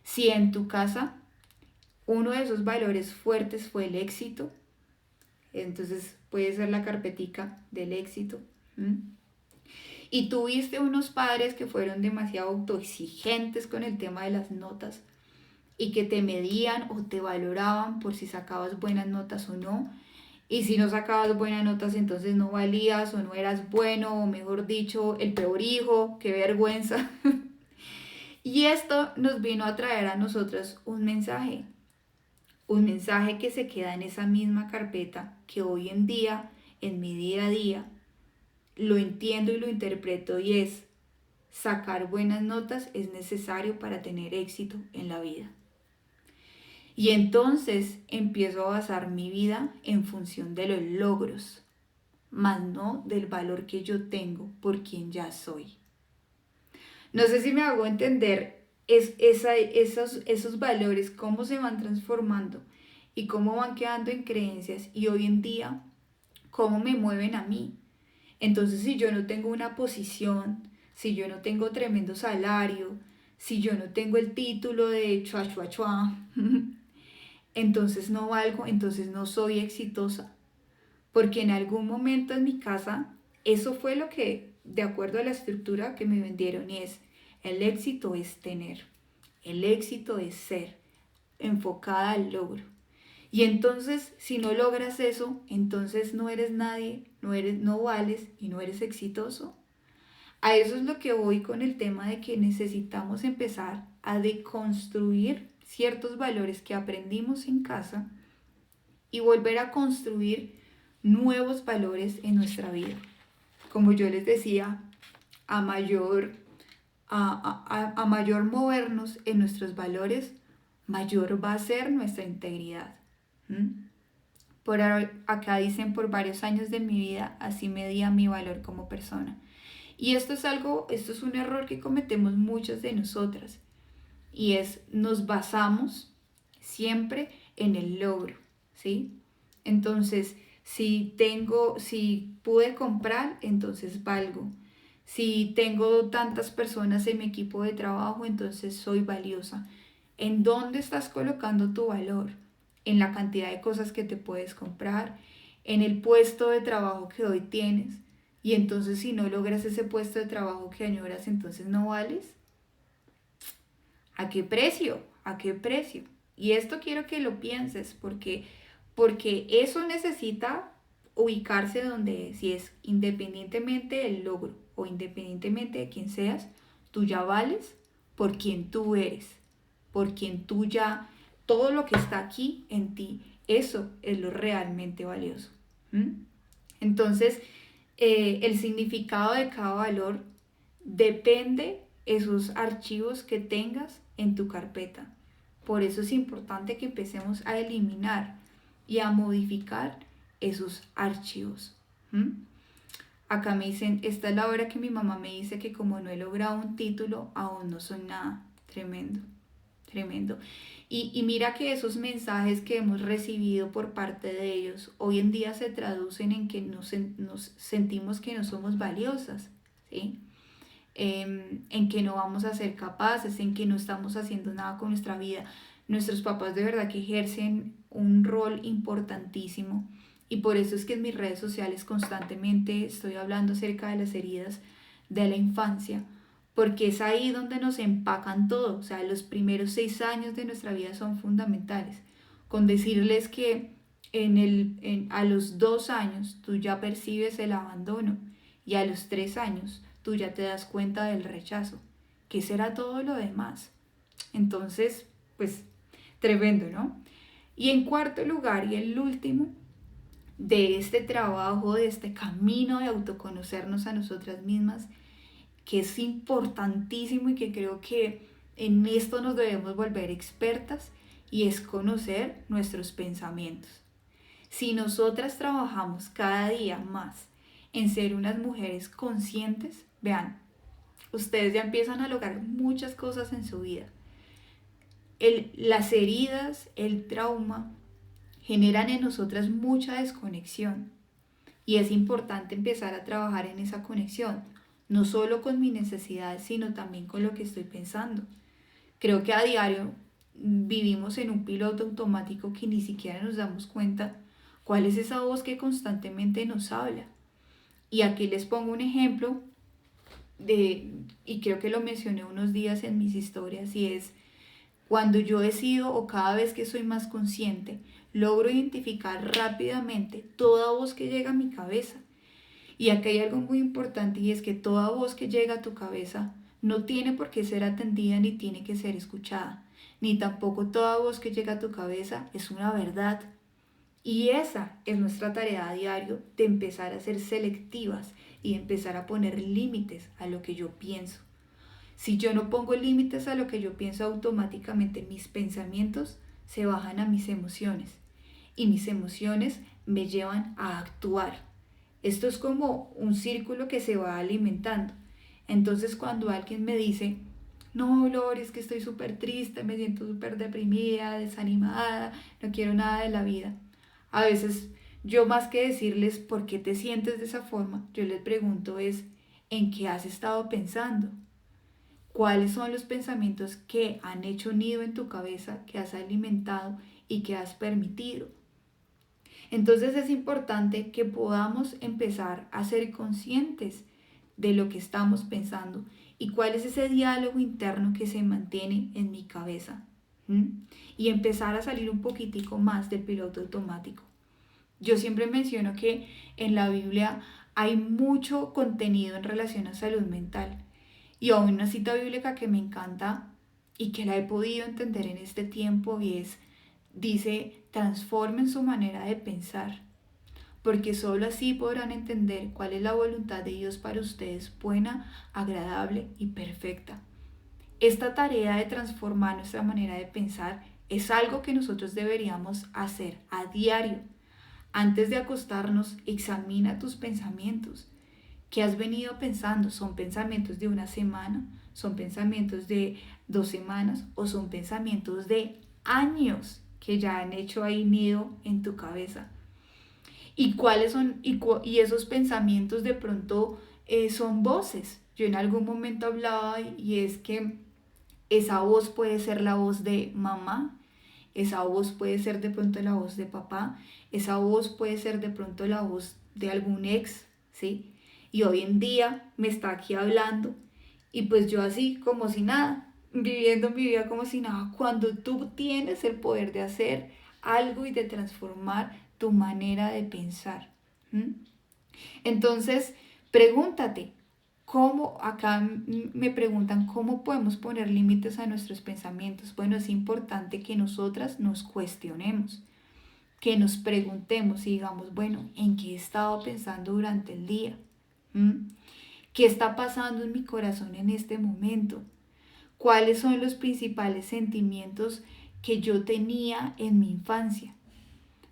Si en tu casa uno de esos valores fuertes fue el éxito, entonces puede ser la carpetica del éxito. Y tuviste unos padres que fueron demasiado autoexigentes con el tema de las notas y que te medían o te valoraban por si sacabas buenas notas o no. Y si no sacabas buenas notas, entonces no valías o no eras bueno, o mejor dicho, el peor hijo, qué vergüenza. Y esto nos vino a traer a nosotras un mensaje que se queda en esa misma carpeta que hoy en día, en mi día a día, lo entiendo y lo interpreto, y es: sacar buenas notas es necesario para tener éxito en la vida. Y entonces empiezo a basar mi vida en función de los logros, más no del valor que yo tengo por quien ya soy. No sé si me hago entender esos valores, cómo se van transformando y cómo van quedando en creencias, y hoy en día cómo me mueven a mí. Entonces, si yo no tengo una posición, si yo no tengo tremendo salario, si yo no tengo el título de chua chua chua, entonces no valgo, entonces no soy exitosa. Porque en algún momento en mi casa, eso fue lo que, de acuerdo a la estructura que me vendieron, y es: el éxito es tener, el éxito es ser, enfocada al logro. Y entonces, si no logras eso, entonces no eres nadie, no vales y no eres exitoso. A eso es lo que voy con el tema de que necesitamos empezar a deconstruir ciertos valores que aprendimos en casa y volver a construir nuevos valores en nuestra vida. Como yo les decía, a mayor movernos en nuestros valores, mayor va a ser nuestra integridad. Por acá dicen: por varios años de mi vida así medía mi valor como persona. Y esto es un error que cometemos muchas de nosotras, y es: nos basamos siempre en el logro, ¿sí? Entonces, si pude comprar, entonces valgo. Si tengo tantas personas en mi equipo de trabajo, entonces soy valiosa. ¿En dónde estás colocando tu valor? En la cantidad de cosas que te puedes comprar, en el puesto de trabajo que hoy tienes. Y entonces, si no logras ese puesto de trabajo que añoras, entonces no vales. ¿A qué precio? ¿A qué precio? Y esto quiero que lo pienses, porque eso necesita ubicarse donde es, y es: independientemente del logro o independientemente de quién seas, tú ya vales por quien tú eres, por quien tú ya, todo lo que está aquí en ti, eso es lo realmente valioso. Entonces, el significado de cada valor depende esos archivos que tengas en tu carpeta. Por eso es importante que empecemos a eliminar y a modificar esos archivos. Acá me dicen: esta es la hora que mi mamá me dice que como no he logrado un título, aún no soy nada. Tremendo, tremendo. Y mira que esos mensajes que hemos recibido por parte de ellos hoy en día se traducen en que nos sentimos que no somos valiosas, ¿sí? En que no vamos a ser capaces, en que no estamos haciendo nada con nuestra vida. Nuestros papás de verdad que ejercen un rol importantísimo y por eso es que en mis redes sociales constantemente estoy hablando acerca de las heridas de la infancia, porque es ahí donde nos empacan todo, o sea, los primeros 6 años de nuestra vida son fundamentales. Con decirles que a los 2 años tú ya percibes el abandono y a los 3 años tú ya te das cuenta del rechazo. ¿Qué será todo lo demás? Entonces, pues, tremendo, ¿no? Y en cuarto lugar y el último de este trabajo, de este camino de autoconocernos a nosotras mismas, que es importantísimo y que creo que en esto nos debemos volver expertas, y es conocer nuestros pensamientos. Si nosotras trabajamos cada día más en ser unas mujeres conscientes, vean, ustedes ya empiezan a lograr muchas cosas en su vida. Las heridas, el trauma, generan en nosotras mucha desconexión y es importante empezar a trabajar en esa conexión, no solo con mis necesidades, sino también con lo que estoy pensando. Creo que a diario vivimos en un piloto automático que ni siquiera nos damos cuenta cuál es esa voz que constantemente nos habla. Y aquí les pongo un ejemplo y creo que lo mencioné unos días en mis historias, y es cuando yo decido, o cada vez que soy más consciente, logro identificar rápidamente toda voz que llega a mi cabeza. Y aquí hay algo muy importante, y es que toda voz que llega a tu cabeza no tiene por qué ser atendida ni tiene que ser escuchada, ni tampoco toda voz que llega a tu cabeza es una verdad. Y esa es nuestra tarea a diario, de empezar a ser selectivas y empezar a poner límites a lo que yo pienso. Si yo no pongo límites a lo que yo pienso, automáticamente mis pensamientos se bajan a mis emociones y mis emociones me llevan a actuar. Esto es como un círculo que se va alimentando. Entonces cuando alguien me dice, no, Lore, es que estoy súper triste, me siento súper deprimida, desanimada, no quiero nada de la vida. A veces yo, más que decirles por qué te sientes de esa forma, yo les pregunto es, ¿en qué has estado pensando? ¿Cuáles son los pensamientos que han hecho nido en tu cabeza, que has alimentado y que has permitido? Entonces es importante que podamos empezar a ser conscientes de lo que estamos pensando y cuál es ese diálogo interno que se mantiene en mi cabeza. Y empezar a salir un poquitico más del piloto automático. Yo siempre menciono que en la Biblia hay mucho contenido en relación a salud mental. Y aún una cita bíblica que me encanta y que la he podido entender en este tiempo, y dice, transformen su manera de pensar, porque sólo así podrán entender cuál es la voluntad de Dios para ustedes, buena, agradable y perfecta. Esta tarea de transformar nuestra manera de pensar es algo que nosotros deberíamos hacer a diario. Antes de acostarnos, examina tus pensamientos. ¿Qué has venido pensando? ¿Son pensamientos de una semana? ¿Son pensamientos de 2 semanas? ¿O son pensamientos de años que ya han hecho ahí nido en tu cabeza? ¿Y cuáles son? Y esos pensamientos de pronto son voces. Yo en algún momento hablaba, y es que esa voz puede ser la voz de mamá, esa voz puede ser de pronto la voz de papá, esa voz puede ser de pronto la voz de algún ex, ¿sí? Y hoy en día me está aquí hablando, y pues yo así como si nada, viviendo mi vida como si nada, cuando tú tienes el poder de hacer algo y de transformar tu manera de pensar. Entonces, pregúntate, acá me preguntan, ¿cómo podemos poner límites a nuestros pensamientos? Bueno, es importante que nosotras nos cuestionemos, que nos preguntemos y digamos, bueno, ¿en qué he estado pensando durante el día? ¿Qué está pasando en mi corazón en este momento? ¿Cuáles son los principales sentimientos que yo tenía en mi infancia?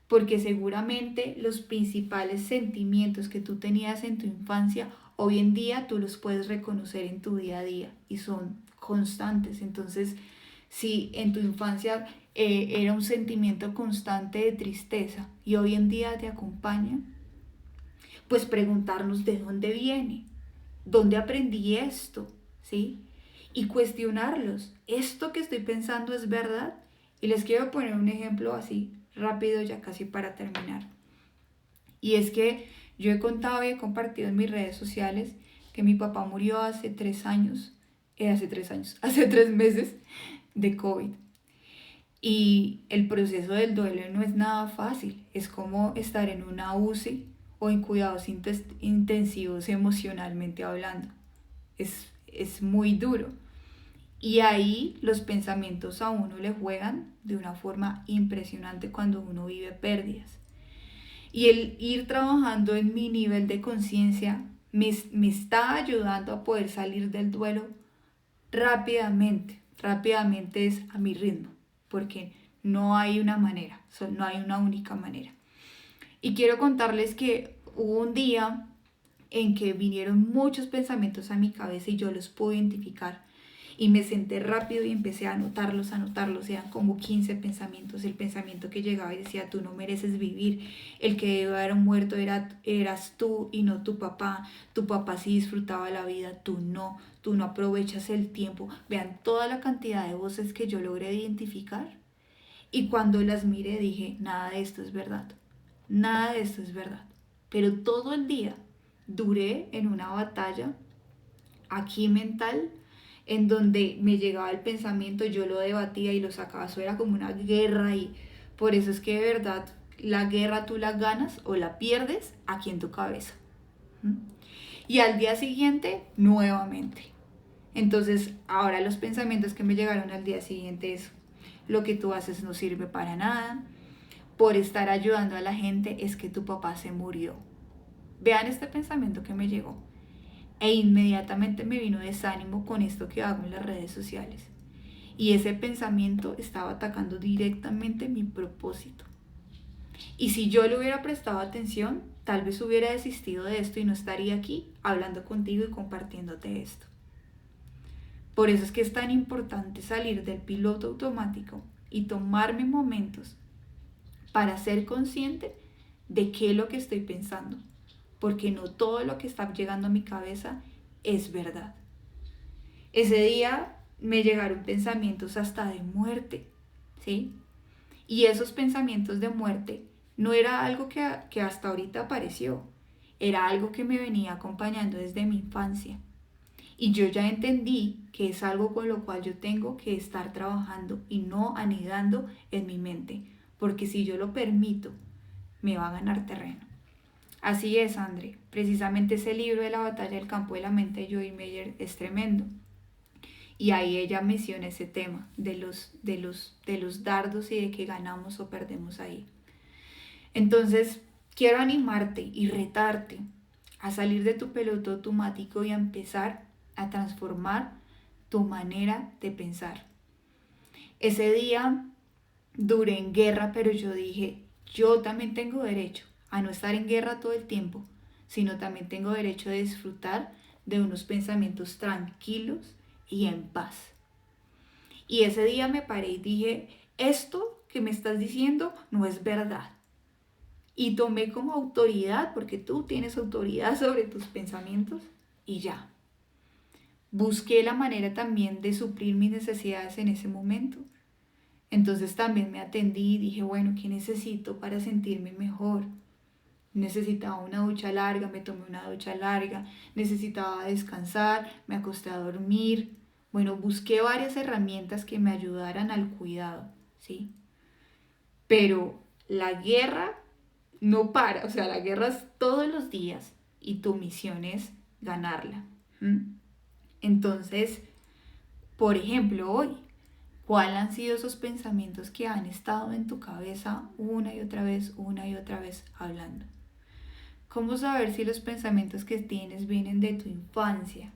Porque seguramente los principales sentimientos que tú tenías en tu infancia, hoy en día tú los puedes reconocer en tu día a día y son constantes. Entonces, si en tu infancia era un sentimiento constante de tristeza y hoy en día te acompaña, pues preguntarnos de dónde viene, dónde aprendí esto, ¿sí? Y cuestionarlos. ¿Esto que estoy pensando es verdad? Y les quiero poner un ejemplo así rápido ya casi para terminar. Y es que yo he contado y he compartido en mis redes sociales que mi papá murió hace 3 años, hace 3 meses de COVID. Y el proceso del duelo no es nada fácil, es como estar en una UCI o en cuidados intensivos emocionalmente hablando. Es muy duro. Y ahí los pensamientos a uno le juegan de una forma impresionante cuando uno vive pérdidas. Y el ir trabajando en mi nivel de conciencia me está ayudando a poder salir del duelo rápidamente. Rápidamente es a mi ritmo, porque no hay una manera, no hay una única manera. Y quiero contarles que hubo un día en que vinieron muchos pensamientos a mi cabeza y yo los pude identificar. Y me senté rápido y empecé a anotarlos, eran como 15 pensamientos. El pensamiento que llegaba y decía, tú no mereces vivir, el que debe haber muerto eras tú y no tu papá sí disfrutaba la vida, tú no aprovechas el tiempo. Vean toda la cantidad de voces que yo logré identificar. Y cuando las miré dije, nada de esto es verdad, nada de esto es verdad. Pero todo el día duré en una batalla aquí mental, en donde me llegaba el pensamiento, yo lo debatía y lo sacaba, eso era como una guerra. Y por eso es que de verdad la guerra tú la ganas o la pierdes aquí en tu cabeza. Y al día siguiente nuevamente. Entonces ahora los pensamientos que me llegaron al día siguiente es, lo que tú haces no sirve para nada, por estar ayudando a la gente es que tu papá se murió. Vean este pensamiento que me llegó. E inmediatamente me vino desánimo con esto que hago en las redes sociales. Y ese pensamiento estaba atacando directamente mi propósito. Y si yo le hubiera prestado atención, tal vez hubiera desistido de esto y no estaría aquí hablando contigo y compartiéndote esto. Por eso es que es tan importante salir del piloto automático y tomarme momentos para ser consciente de qué es lo que estoy pensando. Porque no todo lo que está llegando a mi cabeza es verdad. Ese día me llegaron pensamientos hasta de muerte, ¿sí? Y esos pensamientos de muerte no era algo que hasta ahorita apareció, era algo que me venía acompañando desde mi infancia. Y yo ya entendí que es algo con lo cual yo tengo que estar trabajando y no anidando en mi mente, porque si yo lo permito, me va a ganar terreno. Así es, André. Precisamente ese libro de la batalla del campo de la mente de Joy Meyer es tremendo. Y ahí ella menciona ese tema de los dardos y de que ganamos o perdemos ahí. Entonces, quiero animarte y retarte a salir de tu piloto automático y a empezar a transformar tu manera de pensar. Ese día duré en guerra, pero yo dije, yo también tengo derecho a no estar en guerra todo el tiempo, sino también tengo derecho de disfrutar de unos pensamientos tranquilos y en paz. Y ese día me paré y dije, esto que me estás diciendo no es verdad. Y tomé como autoridad, porque tú tienes autoridad sobre tus pensamientos, y ya. Busqué la manera también de suplir mis necesidades en ese momento. Entonces también me atendí y dije, bueno, ¿qué necesito para sentirme mejor? Necesitaba una ducha larga, me tomé una ducha larga, necesitaba descansar, me acosté a dormir. Bueno, busqué varias herramientas que me ayudaran al cuidado, ¿sí? Pero la guerra no para, o sea, la guerra es todos los días y tu misión es ganarla. Entonces, por ejemplo, hoy, ¿cuáles han sido esos pensamientos que han estado en tu cabeza una y otra vez hablando? ¿Cómo saber si los pensamientos que tienes vienen de tu infancia?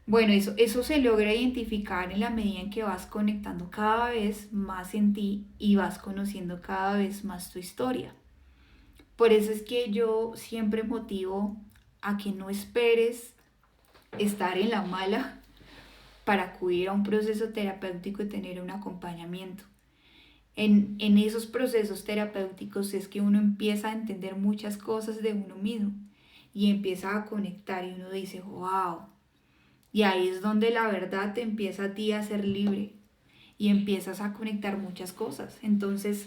Bueno, eso se logra identificar en la medida en que vas conectando cada vez más en ti y vas conociendo cada vez más tu historia. Por eso es que yo siempre motivo a que no esperes estar en la mala para acudir a un proceso terapéutico y tener un acompañamiento. En esos procesos terapéuticos es que uno empieza a entender muchas cosas de uno mismo y empieza a conectar y uno dice, wow. Y ahí es donde la verdad te empieza a ti a ser libre. y empiezas a conectar muchas cosas. Entonces,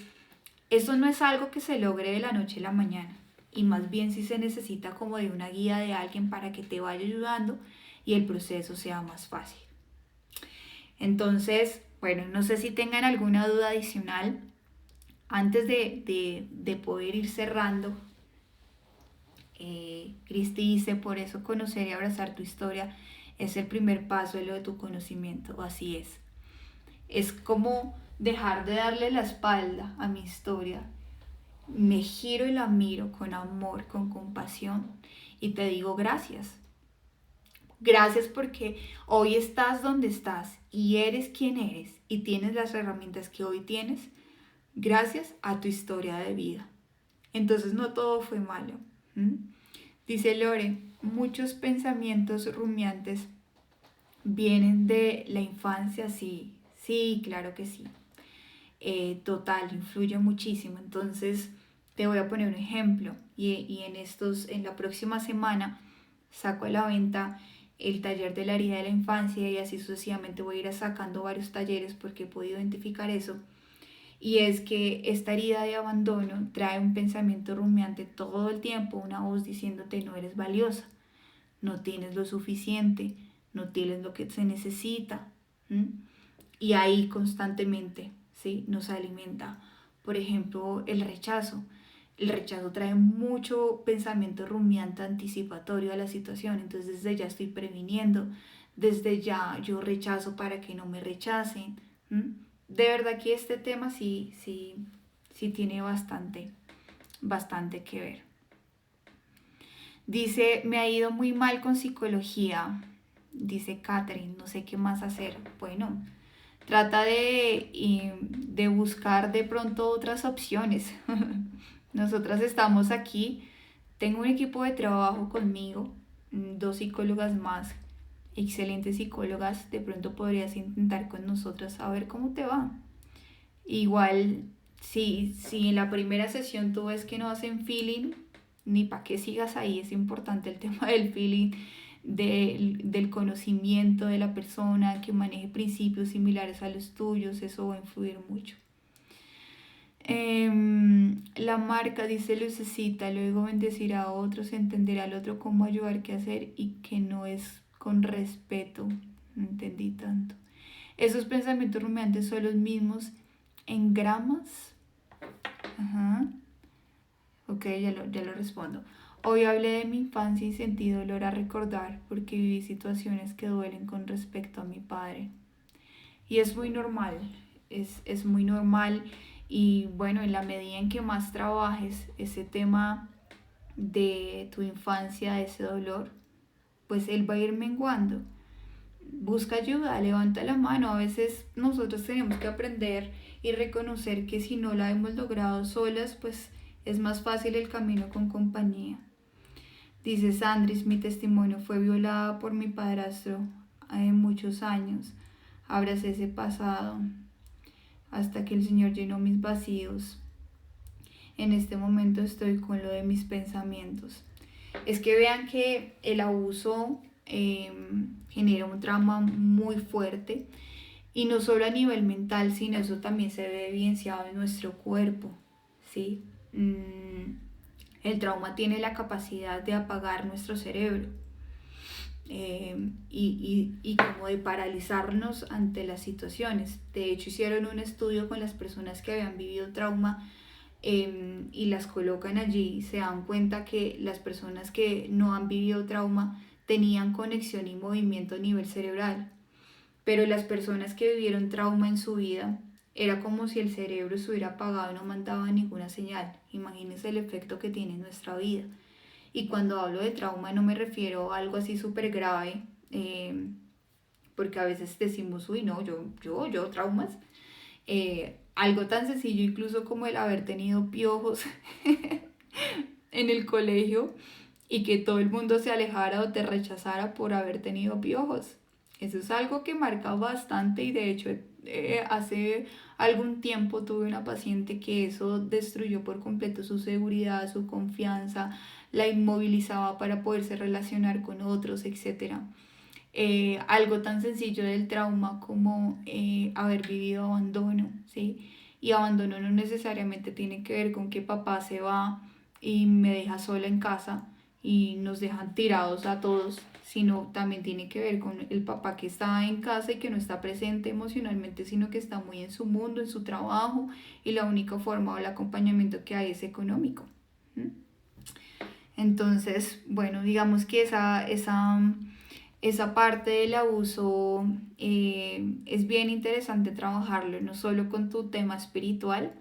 eso no es algo que se logre de la noche a la mañana, y más bien sí se necesita como de una guía de alguien para que te vaya ayudando y el proceso sea más fácil. Entonces, bueno, no sé si tengan alguna duda adicional antes de poder ir cerrando. Cristi dice, por eso conocer y abrazar tu historia es el primer paso de lo de tu conocimiento. Así es. Es como dejar de darle la espalda a mi historia. Me giro y la miro con amor, con compasión y te digo gracias. Gracias porque hoy estás donde estás y eres quien eres y tienes las herramientas que hoy tienes gracias a tu historia de vida. Entonces no todo fue malo. Dice Lore, muchos pensamientos rumiantes vienen de la infancia, sí, sí, claro que sí. Total, influye muchísimo. Entonces te voy a poner un ejemplo y en la próxima semana saco a la venta el taller de la herida de la infancia y así sucesivamente voy a ir sacando varios talleres porque he podido identificar eso. Y es que esta herida de abandono trae un pensamiento rumiante todo el tiempo, una voz diciéndote no eres valiosa, no tienes lo suficiente, no tienes lo que se necesita. Y ahí constantemente, ¿sí?, nos alimenta. Por ejemplo, el rechazo. El rechazo trae mucho pensamiento rumiante anticipatorio a la situación. Entonces desde ya estoy previniendo, desde ya yo rechazo para que no me rechacen. De verdad que este tema sí tiene bastante que ver. Dice, me ha ido muy mal con psicología. Dice Catherine, no sé qué más hacer. Bueno, trata de buscar de pronto otras opciones. Nosotras estamos aquí. Tengo un equipo de trabajo conmigo, 2 psicólogas más, excelentes psicólogas. De pronto podrías intentar con nosotras a ver cómo te va. Igual, si en la primera sesión tú ves que no hacen feeling, ni para qué sigas ahí. Es importante el tema del feeling, del conocimiento de la persona, que maneje principios similares a los tuyos. Eso va a influir mucho. La marca, dice Lucecita, luego bendecir a otros, entender al otro cómo ayudar, qué hacer y que no es con respeto. No entendí tanto. Esos pensamientos rumiantes son los mismos en gramas. Ajá. Ok, ya lo respondo. Hoy hablé de mi infancia y sentí dolor a recordar porque viví situaciones que duelen con respecto a mi padre. Y es muy normal, es muy normal. Y bueno, en la medida en que más trabajes ese tema de tu infancia, ese dolor, pues él va a ir menguando. Busca ayuda, levanta la mano. A veces nosotros tenemos que aprender y reconocer que si no la hemos logrado solas, pues es más fácil el camino con compañía. Dice Sandris, mi testimonio fue violada por mi padrastro hace muchos años. Abracé ese pasado hasta que el Señor llenó mis vacíos. En este momento estoy con lo de mis pensamientos. Es que vean que el abuso genera un trauma muy fuerte y no solo a nivel mental, sino eso también se ve evidenciado en nuestro cuerpo, ¿sí? El trauma tiene la capacidad de apagar nuestro cerebro y como de paralizarnos ante las situaciones. De hecho, hicieron un estudio con las personas que habían vivido trauma y las colocan allí. Se dan cuenta que las personas que no han vivido trauma tenían conexión y movimiento a nivel cerebral, pero las personas que vivieron trauma en su vida era como si el cerebro estuviera apagado y no mandaba ninguna señal. Imagínense el efecto que tiene en nuestra vida. Y cuando hablo de trauma no me refiero a algo así súper grave, porque a veces decimos, uy, no, yo traumas. Algo tan sencillo incluso como el haber tenido piojos en el colegio y que todo el mundo se alejara o te rechazara por haber tenido piojos. Eso es algo que marca bastante y de hecho hace algún tiempo tuve una paciente que eso destruyó por completo su seguridad, su confianza, la inmovilizaba para poderse relacionar con otros, etc. algo tan sencillo del trauma como haber vivido abandono, ¿sí? Y abandono no necesariamente tiene que ver con que papá se va y me deja sola en casa y nos dejan tirados a todos, sino también tiene que ver con el papá que está en casa y que no está presente emocionalmente, sino que está muy en su mundo, en su trabajo, y la única forma o el acompañamiento que hay es económico. ¿Mm? Entonces, bueno, digamos que esa parte del abuso es bien interesante trabajarlo, no solo con tu tema espiritual,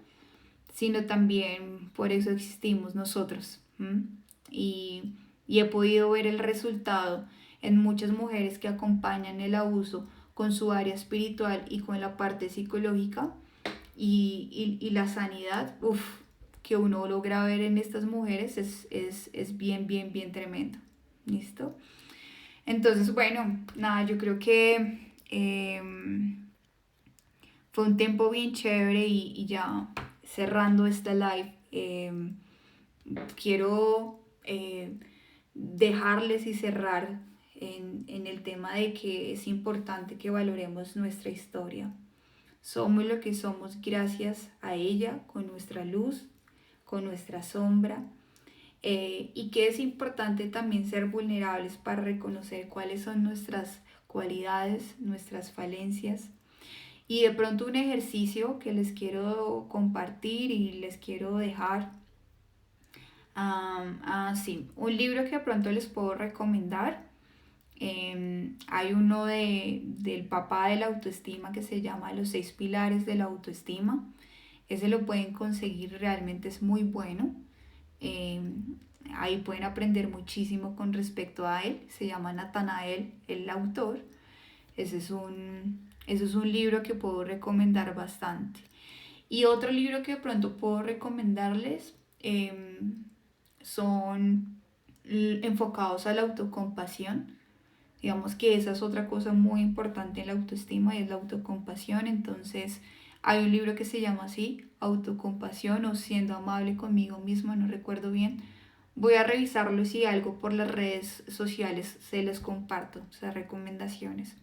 sino también por eso existimos nosotros. ¿M? Y, y he podido ver el resultado en muchas mujeres que acompañan el abuso con su área espiritual y con la parte psicológica y la sanidad, que uno logra ver en estas mujeres es bien, bien, bien tremendo. ¿Listo? Entonces, bueno, nada, yo creo que fue un tiempo bien chévere y ya cerrando esta live, quiero dejarles y cerrar en el tema de que es importante que valoremos nuestra historia. Somos lo que somos gracias a ella, con nuestra luz, con nuestra sombra, y que es importante también ser vulnerables para reconocer cuáles son nuestras cualidades, nuestras falencias. Y de pronto un ejercicio que les quiero compartir y les quiero dejar. Sí, un libro que de pronto les puedo recomendar. Hay uno del papá de la autoestima que se llama Los 6 pilares de la autoestima. Ese lo pueden conseguir, realmente es muy bueno. Eh, Ahí pueden aprender muchísimo con respecto a él. Se llama Nathanael, el autor. Ese es un libro que puedo recomendar bastante. Y otro libro que de pronto puedo recomendarles son enfocados a la autocompasión. Digamos que esa es otra cosa muy importante en la autoestima y es la autocompasión. Entonces hay un libro que se llama así, Autocompasión o Siendo amable conmigo mismo, no recuerdo bien. Voy a revisarlo y si algo por las redes sociales se les comparto, esas recomendaciones.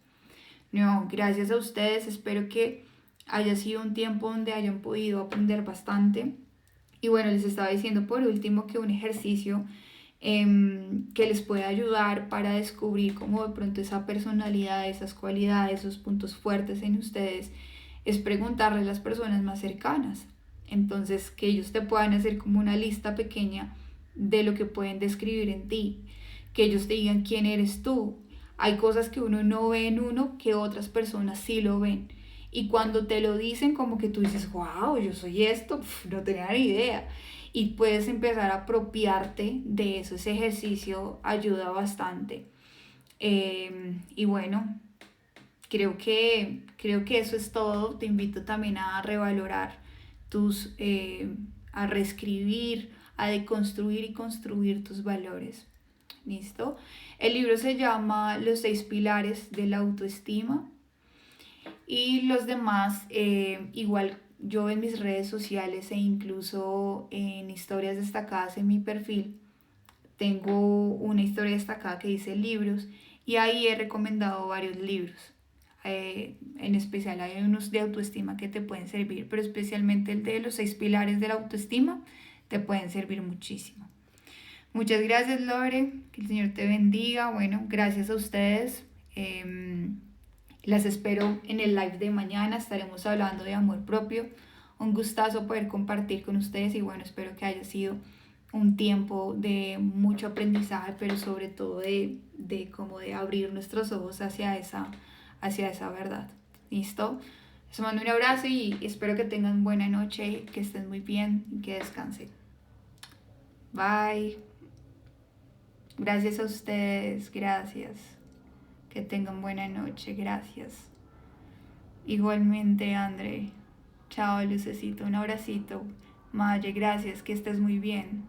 No, gracias a ustedes, espero que haya sido un tiempo donde hayan podido aprender bastante. Y bueno, les estaba diciendo por último que un ejercicio que les puede ayudar para descubrir cómo de pronto esa personalidad, esas cualidades, esos puntos fuertes en ustedes, es preguntarle a las personas más cercanas. Entonces, que ellos te puedan hacer como una lista pequeña de lo que pueden describir en ti, que ellos te digan quién eres tú. Hay cosas que uno no ve en uno que otras personas sí lo ven. Y cuando te lo dicen, como que tú dices, wow, yo soy esto, no tenía ni idea. Y puedes empezar a apropiarte de eso. Ese ejercicio ayuda bastante. Y bueno, creo que eso es todo. Te invito también a revalorar a reescribir, a deconstruir y construir tus valores. ¿Listo? El libro se llama Los 6 pilares de la autoestima. Y los demás, igual yo en mis redes sociales e incluso en historias destacadas en mi perfil, tengo una historia destacada que dice libros y ahí he recomendado varios libros. En especial hay unos de autoestima que te pueden servir, pero especialmente el de los 6 pilares de la autoestima te pueden servir muchísimo. Muchas gracias, Lore, que el Señor te bendiga. Bueno, gracias a ustedes. Las espero en el live de mañana, estaremos hablando de amor propio. Un gustazo poder compartir con ustedes y bueno, espero que haya sido un tiempo de mucho aprendizaje, pero sobre todo como de abrir nuestros ojos hacia esa verdad. ¿Listo? Les mando un abrazo y espero que tengan buena noche, que estén muy bien y que descansen. Bye. Gracias a ustedes, gracias. Que tengan buena noche, gracias. Igualmente, André. Chao, Lucecito, un abracito. Maye, gracias, que estés muy bien.